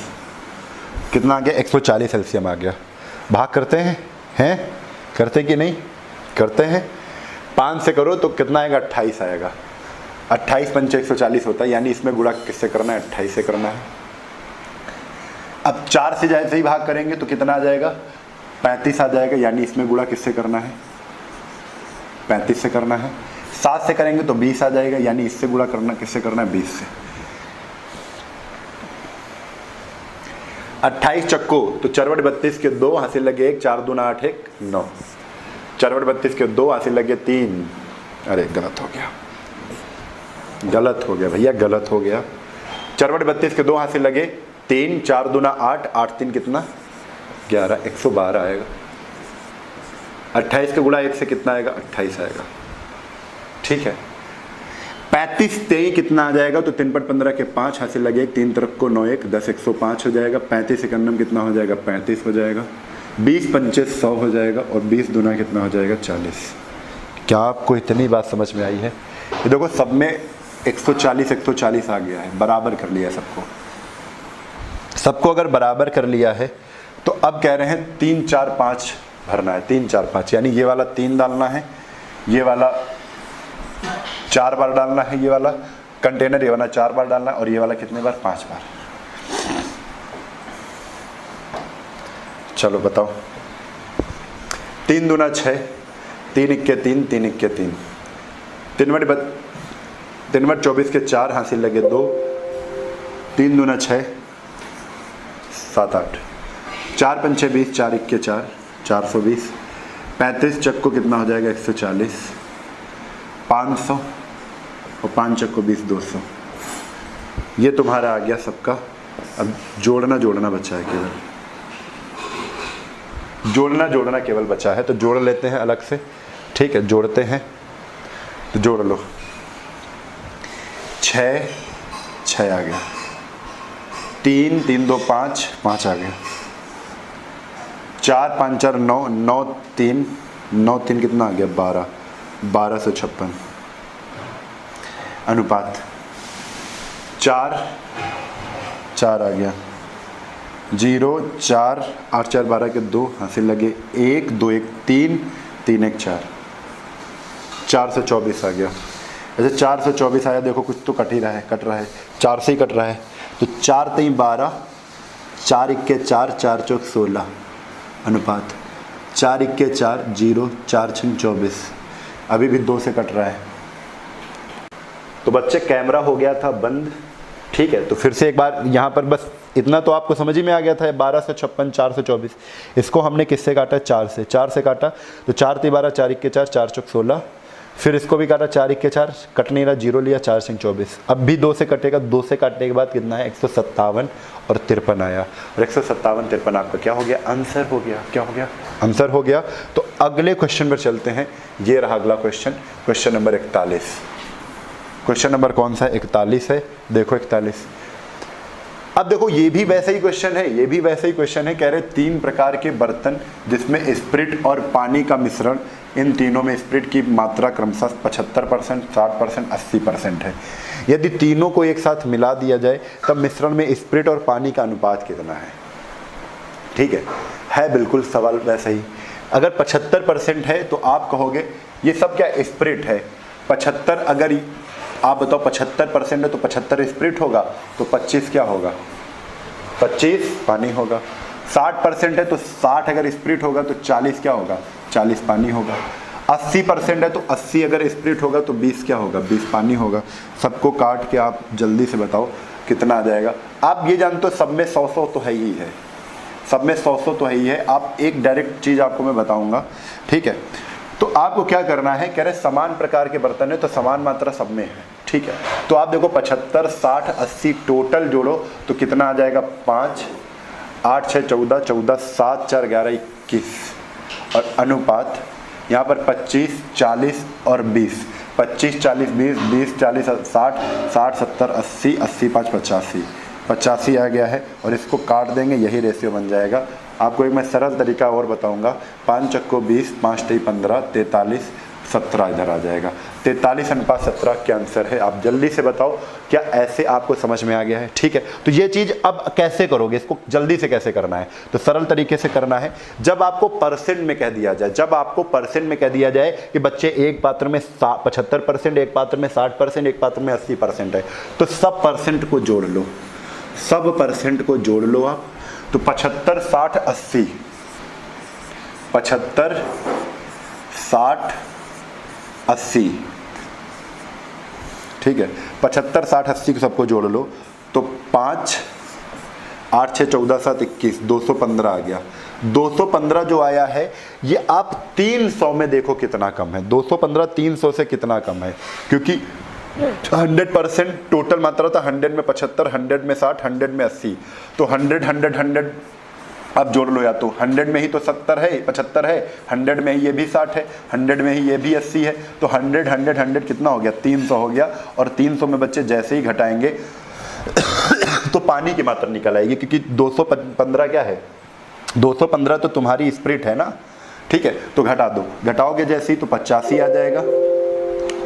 कितना आ गया 140 एलसीएम आ गया। भाग करते हैं करते कि नहीं करते हैं। 5 से करो तो कितना आएगा 28 आएगा, 28 पंचे 140 होता है, यानी इसमें गुणा किससे करना है 28 से करना है। अब 4 से जैसे ही भाग करेंगे तो कितना आ जाएगा 35 आ जाएगा, यानी इसमें गुणा किससे करना है 35 से करना है। 7 से करेंगे तो 20 आ जाएगा, यानी इससे गुणा करना किससे करना है 20 से। 28 चक्को तो 4 32 के 2 हासिल लगे 1, 4 दूना 8 1 9, 4 32 के 2 हासिल लगे 3, अरे गलत हो गया भैया, गलत हो गया। 4 32 के 2 हासिल लगे 3, 4 दूना 8 8 3 कितना 11, 112 आएगा। 28 के गुणा 1 से कितना आएगा 28 आएगा, ठीक है। 35 23 कितना आ जाएगा तो 3 × 15 के 5 हासिल लगे 3 तरफ को 9 1 10 105 हो जाएगा। 35 एकन्नम कितना हो जाएगा 35 हो जाएगा। 20 पंचे 100 हो जाएगा और 20 दूना कितना हो जाएगा 40। क्या आपको इतनी बात समझ में आई है? ये देखो सब में 140 140 आ गया है, बराबर कर लिया सबको अगर बराबर कर लिया है तो अब कह रहे हैं 3 4 5 भरना है। 3 4 5 यानी ये वाला 3 डालना है, ये वाला 4 बार डालना है, ये वाला कंटेनर ये वाला 4 बार डालना है, और ये वाला कितने बार 5 बार। चलो बताओ। 3 दूना 6, 3 1 3, 3 1 3, 3 बट 24 के 4 हासिल लगे 2, 3 दूना 6 7 8, 4 पंचे 20, 4 1 4 420, 35 चक्को कितना हो जाएगा 140, 500 और 5 चक्को 20 200। ये तुम्हारा आ गया सबका। अब जोड़ना बचा है केवल, जोड़ना केवल बचा है, तो जोड़ लेते हैं अलग से, ठीक है। जोड़ते हैं तो जोड़ लो। 6 6 आ गया, 3 3 2 5 5 आ गया, 4 5 4 9 9 3 9 3 कितना आ गया 12 1256 अनुपात 4 4 आ गया। 0 4 8 4 12 के 2 हासिल लगे 1 2 1 3 3 1 4। 424 आ गया। ऐसे 424 आया, देखो कुछ तो कट ही रहा है, कट रहा है, 4 से ही कट रहा है। तो 4 3 12, 4 1 4, 4 चौक 16 अनुपात 4 1 4 0, 4 6 24। अभी भी 2 से कट रहा है। तो बच्चे कैमरा हो गया था बंद, ठीक है। तो फिर से एक बार यहाँ पर बस इतना तो आपको समझ ही में आ गया था, 12 से 56, 4 से 24। इसको हमने किससे काटा? 4 से, 4 से काटा तो 4 3 12, 4 1 4, 4 चौक 16। फिर इसको भी काटा 4 1 4, कट नहीं रहा, 0 लिया, 4 6 24। अब भी 2 से कटेगा, 2 से काटने के बाद कितना है? 157 और 53 आया। और 157 53 आपका क्या हो गया? आंसर हो गया। क्या हो गया? आंसर हो गया। तो अगले क्वेश्चन पर चलते हैं। ये रहा अगला question, question number 41। Question number कौन सा है? 41 है। देखो 41। अब देखो ये भी वैसे ही क्वेश्चन है, ये भी वैसे ही क्वेश्चन है। कह रहे 3 प्रकार के बर्तन जिसमें स्पिरिट और पानी का मिश्रण, इन तीनों में स्पिरिट की मात्रा क्रमशः 75%, 60%, 80% है। यदि तीनों को एक साथ मिला दिया जाए तब मिश्रण में स्पिरिट और पानी का अनुपात कितना है? ठीक है बिल्कुल सवाल वैसे ही। अगर 75% है तो आप कहोगे ये सब क्या स्पिरिट है। 75 अगर आप बताओ 75% है तो 75 स्पिरिट होगा, तो 25 क्या होगा? 25 पानी होगा। 60% है तो 60 अगर स्पिरिट होगा तो 40 क्या होगा? 40 पानी होगा। 80% है तो 80 अगर स्पिरिट होगा तो 20 क्या होगा? 20 पानी होगा। सबको काट के आप जल्दी से बताओ कितना आ जाएगा। आप ये जानते हो सब में 100 तो है ही है, सब में 100 तो है ही है। आप एक डायरेक्ट चीज़ आपको मैं बताऊंगा, ठीक है। तो आपको क्या करना है? कह रहे समान प्रकार के बर्तन है तो समान मात्रा सब में है, ठीक है। तो आप देखो 75 60 80 टोटल जोड़ो तो कितना आ जाएगा? 5 8 6 14, 14 7 4 11 21। और अनुपात यहाँ पर 25 40 और 20, 25 40 20, 20 40 60, 60 70 80, 80 5 85, 85 आ गया है। और इसको काट देंगे, यही रेशियो बन जाएगा। आपको एक मैं सरल तरीका और बताऊंगा। 5 चक्को 20, 5 3 15, 43 17 इधर आ जाएगा। 43 अनुपात 17 क्या आंसर है? आप जल्दी से बताओ, क्या ऐसे आपको समझ में आ गया है? ठीक है। तो ये चीज़ अब कैसे करोगे, इसको जल्दी से कैसे करना है? तो सरल तरीके से करना है। जब आपको परसेंट में कह दिया जाए, जब आपको परसेंट में कह दिया जाए कि बच्चे एक पात्र में 75%, एक पात्र में 60%, एक पात्र में 80% है, तो सब परसेंट को जोड़ लो, सब परसेंट को जोड़ लो आप। तो 75 60 80, 75 60 80, ठीक है। 75 60 80 को सबको जोड़ लो तो 5 8 6 14 7 21, 215 आ गया। 215 जो आया है ये आप 300 में देखो कितना कम है। 215 300 से कितना कम है? क्योंकि 100% टोटल मात्रा था। 100 में 75, 100 में 60, 100 में 80, तो 100 100 100 आप जोड़ लो। या तो 100 में ही तो 70 है, 75 है, 100 में ही ये भी 60 है, 100 में ही ये भी 80 है, तो 100 100 100 कितना हो गया? 300 हो गया। और 300 में बच्चे जैसे ही घटाएंगे तो पानी की मात्रा निकल आएगी, क्योंकि 215 क्या है? 215 तो तुम्हारी स्पिरिट है ना, ठीक है। तो घटा दो, घटाओगे जैसे ही तो 85 आ जाएगा।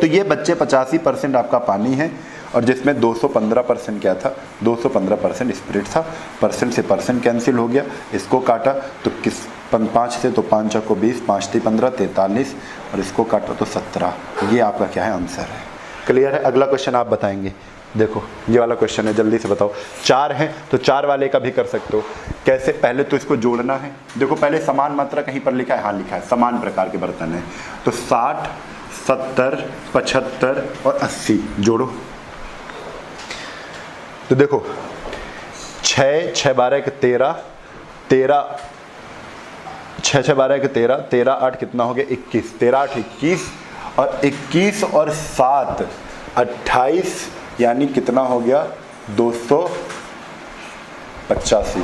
तो ये बच्चे 85% आपका पानी है, और जिसमें 215% क्या था? 215% स्पिरिट था। परसेंट से परसेंट कैंसिल हो गया, इसको काटा तो 5 से तो 5 को 20, 5 3 15 43, और इसको काटा तो 17। ये आपका क्या है? आंसर है। क्लियर है? अगला क्वेश्चन आप बताएंगे। देखो ये वाला क्वेश्चन है, जल्दी से बताओ। 4 है तो 4 वाले का भी कर सकते हो। कैसे? पहले तो इसको जोड़ना है। देखो पहले समान मात्रा कहीं पर लिखा है? हाँ लिखा है, समान प्रकार के बर्तन है। तो 60 70 75 और 80 जोड़ो। तो देखो 6 6 12 के 13, 13 6 6 12 के 13, 13 8 कितना हो गया? 21, 13 8 21, और 21 और 7 28, यानी कितना हो गया? 285।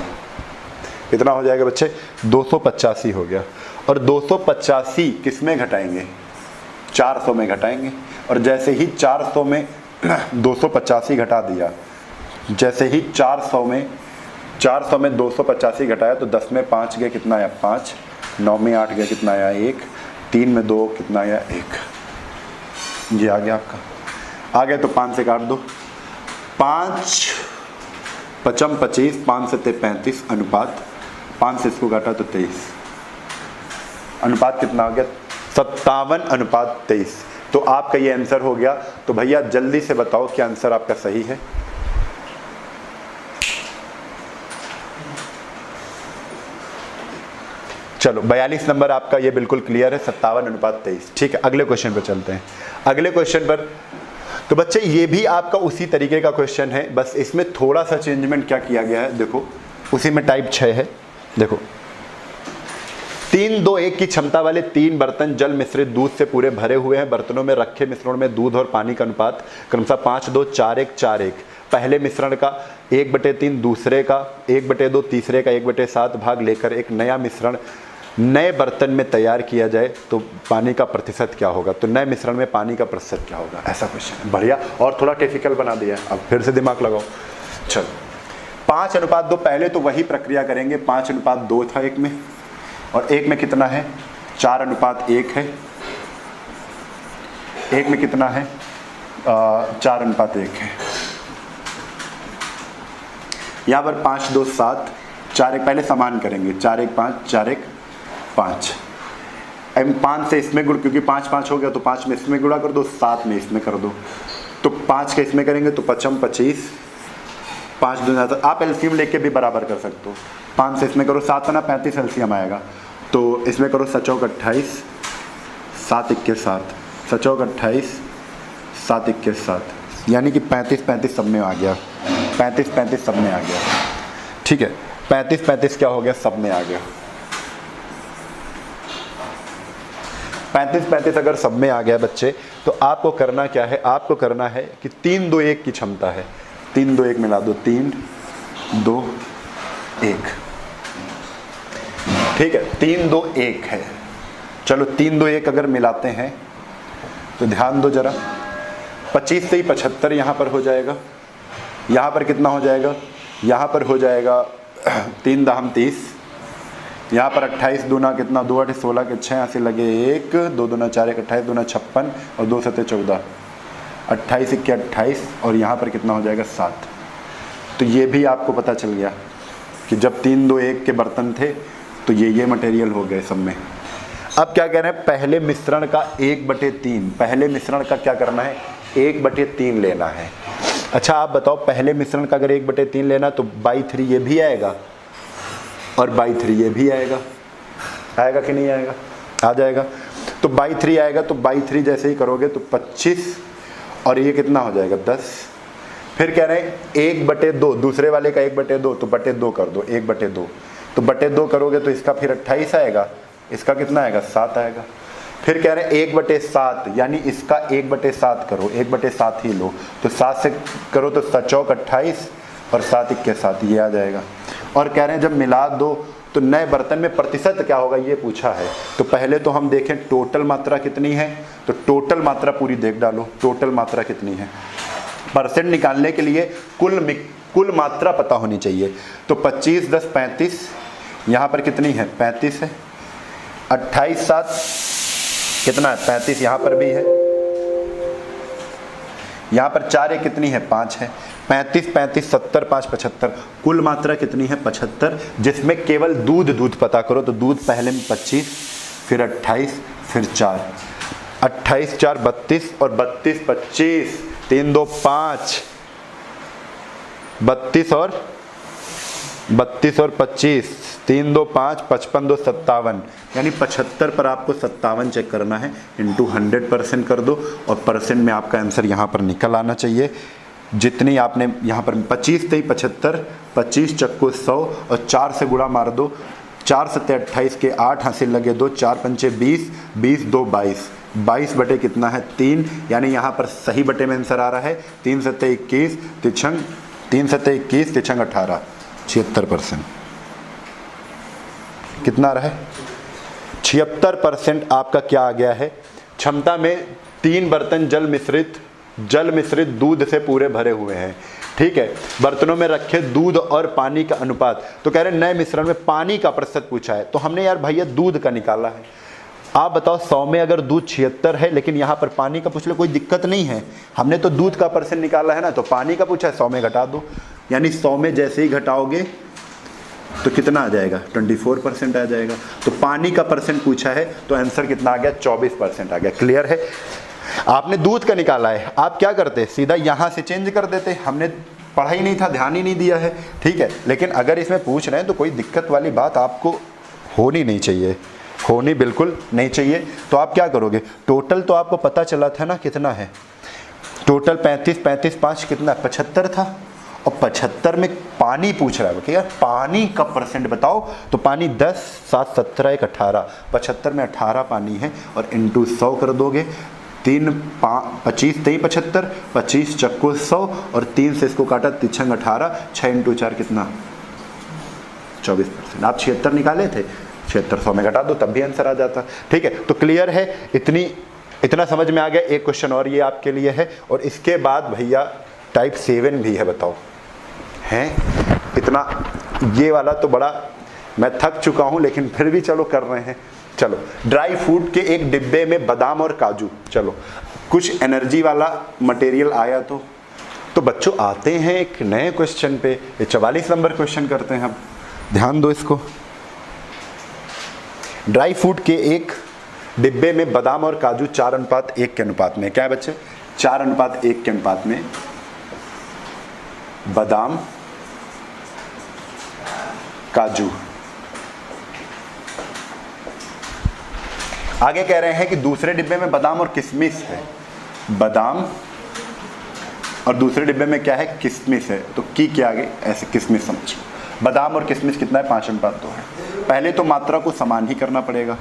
कितना हो जाएगा बच्चे? 285 हो गया। और 285 किस में घटाएंगे? 400 में घटाएंगे। और जैसे ही 400 में 285 घटा दिया, जैसे ही 400 में 285 घटाया तो 10 में 5 गया, कितना आया? 5, 9 में 8 गया, कितना आया? 1, 3 में 2 कितना आया? 1। ये आ गया आपका। आ गया तो 5 से काट दो। 5 5 25, 5 से 35 अनुपात, 5 से इसको काटा तो 23। अनुपात कितना आ गया? 57 अनुपात 23। तो आपका ये आंसर हो गया। तो भैया जल्दी से बताओ क्या आंसर आपका सही है। चलो 42 नंबर आपका ये बिल्कुल क्लियर है, 57:23। ठीक है, अगले क्वेश्चन पर चलते हैं। अगले क्वेश्चन पर तो बच्चे ये भी आपका उसी तरीके का क्वेश्चन है, बस इसमें थोड़ा सा चेंजमेंट क्या किया गया है, देखो उसी में टाइप 6 है। देखो 3, 2, 1 की क्षमता वाले 3 बर्तन जल मिश्रित दूध से पूरे भरे हुए हैं। बर्तनों में रखे मिश्रण में दूध और पानी का अनुपात क्रमशः 5, 2, 4, 1, 4, 1। पहले मिश्रण का 1/3, दूसरे का 1/2, तीसरे का 1/7 भाग लेकर एक नया मिश्रण नए बर्तन में तैयार किया जाए तो पानी का प्रतिशत क्या होगा। तो नए मिश्रण में पानी का प्रतिशत क्या होगा, ऐसा क्वेश्चन है। बढ़िया, और थोड़ा डिफिकल्ट बना दिया। अब फिर से दिमाग लगाओ। चलो 5:2, पहले तो वही प्रक्रिया करेंगे। 5:2 था एक में, और एक में कितना है, 4:1 है। एक में कितना है, 4:1 है। यहाँ पर 5, 2, 7, 4, 1 पहले समान करेंगे। 4, 1, 5, 4, 1, 5। 5 से इसमें गुड़, क्योंकि 5, 5 हो गया तो 5 में इसमें गुणा कर दो, 7 में इसमें कर दो। तो 5 के इसमें करेंगे तो 5 × 25, 5 दूना। तो आप एलसीएम लेके भी बराबर कर सकते हो। 5 से इसमें करो, 7 ना 35 एलसीएम आएगा। तो इसमें करो 7 × 28, 7 × 7, 7 × 28, 7 × 7, यानी कि 35 सब में आ गया। 35 सब में आ गया। ठीक है, 35 क्या हो गया, सब में आ गया। 35 अगर सब में आ गया बच्चे, तो आपको करना क्या है, आपको करना है कि 3, 2, 1 की क्षमता है। 3, 2, 1 मिला दो, 3, 2, 1। ठीक है, 3, 2, 1 है। चलो 3, 2, 1 अगर मिलाते हैं तो ध्यान दो जरा, 25 से ही 75 यहाँ पर हो जाएगा। यहाँ पर कितना हो जाएगा, यहाँ पर हो जाएगा 3 दाम 30। यहाँ पर 28 दूना कितना, 2 8 16 के 6 यहाँ से लगे 1, 2 दूना 4, 1 28 दूना 56 और 2 7 14, 28 1 28, और यहाँ पर कितना हो जाएगा 7। तो ये भी आपको पता चल गया कि जब 3, 2, 1 के बर्तन थे तो ये मटेरियल हो गए सब में। अब क्या कह रहे हैं, पहले मिश्रण का 1/3, पहले मिश्रण का क्या करना है, 1/3 लेना है। अच्छा आप बताओ, पहले मिश्रण का अगर 1/3 लेना तो 3 ये भी आएगा और 3 ये भी आएगा। आएगा कि नहीं आएगा, आ जाएगा। तो 3 आएगा, तो 3 जैसे ही करोगे तो 25 और ये कितना हो जाएगा 10। फिर कह रहे हैं 1/2, दूसरे वाले का 1/2, तो 2 कर दो, 1/2। तो 2 करोगे तो इसका फिर 28 आएगा, इसका कितना आएगा 7 आएगा। फिर कह रहे हैं 1/7, यानी इसका 1/7 करो, 1/7 ही लो। तो 7 से करो तो 7 × 28 और 7 × 7 ये आ जाएगा। और कह रहे हैं जब मिला दो तो नए बर्तन में प्रतिशत क्या होगा ये पूछा है। तो पहले तो हम देखें टोटल मात्रा कितनी है, तो टोटल मात्रा पूरी देख डालो, टोटल मात्रा कितनी है। परसेंट निकालने के लिए कुल मात्रा पता होनी चाहिए। तो 25 10 35, यहाँ पर कितनी है 35 है। 28 7 कितना है 35, यहाँ पर भी है। यहाँ पर 4 1 कितनी है 5 है। 35 35 70 5 75, कुल मात्रा कितनी है 75, जिसमें केवल दूध पता करो। तो दूध पहले में 25, फिर 28, फिर 4, 28 4 32 और 32 25, 3 2 5, 32 और 25, 3 2 5, 55 2 57, यानी 75 पर आपको 57 चेक करना है। इंटू 100% कर दो और परसेंट में आपका आंसर यहाँ पर निकल आना चाहिए। जितनी आपने यहाँ पर 25 से 75, 25 चक्को 100 और 4 से गुणा मार दो। 4 7 28 के 8 हासिल लगे 2, 4 पंचे 20, 20 2 22, 22 बटे कितना है 3, यानी यहाँ पर सही बटे में आंसर आ रहा है 3 7 21, 3 7 21, 3 18, 76%। कितना रहा है 76% आपका क्या आ गया है। क्षमता में 3 बर्तन जल मिश्रित दूध से पूरे भरे हुए हैं। ठीक है, बर्तनों में रखे दूध और पानी का अनुपात। तो कह रहे हैं नए मिश्रण में पानी का प्रतिशत पूछा है, तो हमने यार भैया दूध का निकाला है। आप बताओ 100 में अगर दूध 76 है, लेकिन यहाँ पर पानी का पूछ लो, कोई दिक्कत नहीं है। हमने तो दूध का परसेंट निकाला है ना, तो पानी का पूछा है 100 में घटा दो, यानी 100 में जैसे ही घटाओगे तो कितना आ जाएगा 24% आ जाएगा। तो पानी का परसेंट पूछा है तो आंसर कितना आ गया 24% आ गया। क्लियर है। आपने दूध का निकाला है, आप क्या करते, सीधा यहाँ से चेंज कर देते, हमने पढ़ा ही नहीं था, ध्यान ही नहीं दिया है, ठीक है। लेकिन अगर इसमें पूछ रहे हैं तो कोई दिक्कत वाली बात आपको होनी नहीं चाहिए, होनी बिल्कुल नहीं चाहिए। तो आप क्या करोगे, टोटल तो आपको पता चला था ना कितना है, टोटल 35 35 5 कितना 75 था, और 75 में पानी पूछ रहा है कि यार पानी का परसेंट बताओ, तो पानी 10 7 17 1 18, 75 में 18 पानी है, और इंटू 100 कर दोगे, 3 25 23 75, 25 चक्को 100, और 3 से इसको काटा 3 18, 6 इंटू 4 कितना 24%। आप 76 निकाले थे, 76 100 में घटा दो तब भी आंसर आ जाता, ठीक है। तो क्लियर है, इतना समझ में आ गया। एक क्वेश्चन और ये आपके लिए है, और इसके बाद भैया टाइप 7 भी है, बताओ हैं इतना, ये वाला तो बड़ा मैं थक चुका हूँ, लेकिन फिर भी चलो कर रहे हैं। चलो, ड्राई फ्रूट के एक डिब्बे में बादाम और काजू, चलो कुछ एनर्जी वाला मटेरियल आया तो बच्चों आते हैं एक नए क्वेश्चन पे, ये 44 नंबर क्वेश्चन करते हैं हम, ध्यान दो इसको। ड्राई फ्रूट के एक डिब्बे में बादाम और काजू 4:1 के अनुपात में, क्या है बच्चे 4:1 के अनुपात में बादाम काजू। आगे कह रहे हैं कि दूसरे डिब्बे में बादाम और किशमिश है, बादाम और दूसरे डिब्बे में क्या है किशमिश है, तो की क्या आगे ऐसे किशमिश समझ लो। बादाम और किशमिश कितना है 5:2 है। पहले तो मात्रा को समान ही करना पड़ेगा,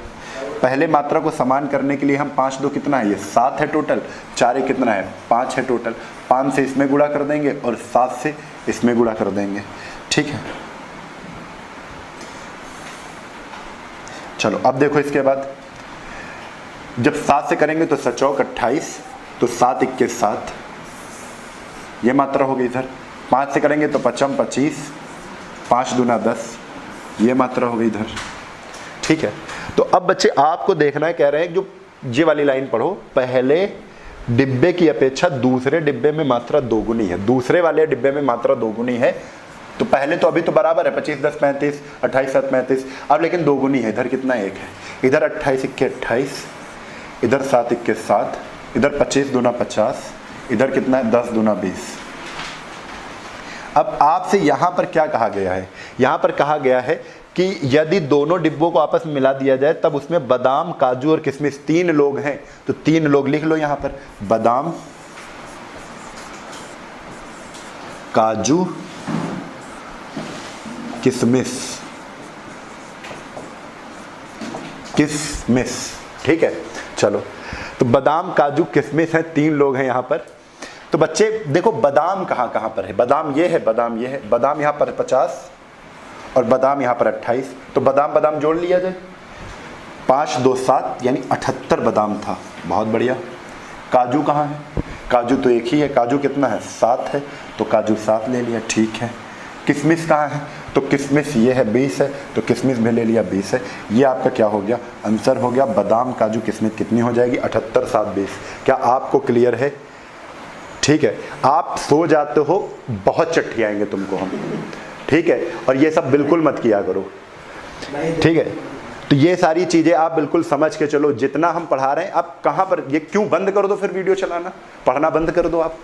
पहले मात्रा को समान करने के लिए हम 5 2 कितना है, ये 7 है टोटल, 4 1 कितना है 5 है टोटल, 5 से इसमें गुणा कर देंगे और 7 से इसमें गुणा कर देंगे, ठीक है। चलो अब देखो, इसके बाद जब 7 से करेंगे तो 7 चौक 28, तो 7 21 7, ये मात्रा होगी इधर। 5 से करेंगे तो 5 25, 5 दूना 10, ये मात्रा होगी इधर, ठीक है। तो अब बच्चे आपको देखना है, कह रहे हैं जो ये वाली लाइन पढ़ो, पहले डिब्बे की अपेक्षा दूसरे डिब्बे में मात्रा दोगुनी है, दूसरे वाले डिब्बे में मात्रा दोगुनी है। तो पहले तो अभी तो बराबर है 25 10 35, 28 7 35, अब लेकिन दोगुनी है, इधर कितना 1 है, इधर 28 1 28, इधर 7 1 7, इधर 25 दूना 50, इधर कितना है 10 दूना 20। अब आपसे यहाँ पर क्या कहा गया है, यहाँ पर कहा गया है कि यदि दोनों डिब्बों को आपस में मिला दिया जाए तब उसमें बादाम काजू और किशमिश, 3 लोग हैं तो 3 लोग लिख लो यहाँ पर, बादाम काजू किशमिश, किशमिश, ठीक है। चलो, तो बादाम काजू किशमिश हैं, 3 लोग हैं यहाँ पर। तो बच्चे देखो बादाम कहाँ कहाँ पर है, बादाम ये है, बादाम ये है, बादाम यहाँ पर 50 और बादाम यहाँ पर 28, तो बादाम बादाम जोड़ लिया जाए, 5 2 7 यानी 78 बादाम था, बहुत बढ़िया। काजू कहाँ है, काजू तो एक ही है, काजू कितना है 7 है, तो काजू 7 ले लिया, ठीक है। किशमिश कहाँ है, तो किशमिश ये है 20 है, तो किशमिश भी ले लिया 20 है। ये आपका क्या हो गया, आंसर हो गया बादाम काजू किशमिश कितनी हो जाएगी 78 7 20। क्या आपको क्लियर है, ठीक है। आप सो जाते हो, बहुत चिट्ठी आएंगे तुमको हम, ठीक है। और ये सब बिल्कुल मत किया करो, ठीक है। तो ये सारी चीज़ें आप बिल्कुल समझ के चलो, जितना हम पढ़ा रहे हैं। आप कहाँ पर, ये क्यों बंद कर दो फिर वीडियो चलाना, पढ़ना बंद कर दो आप।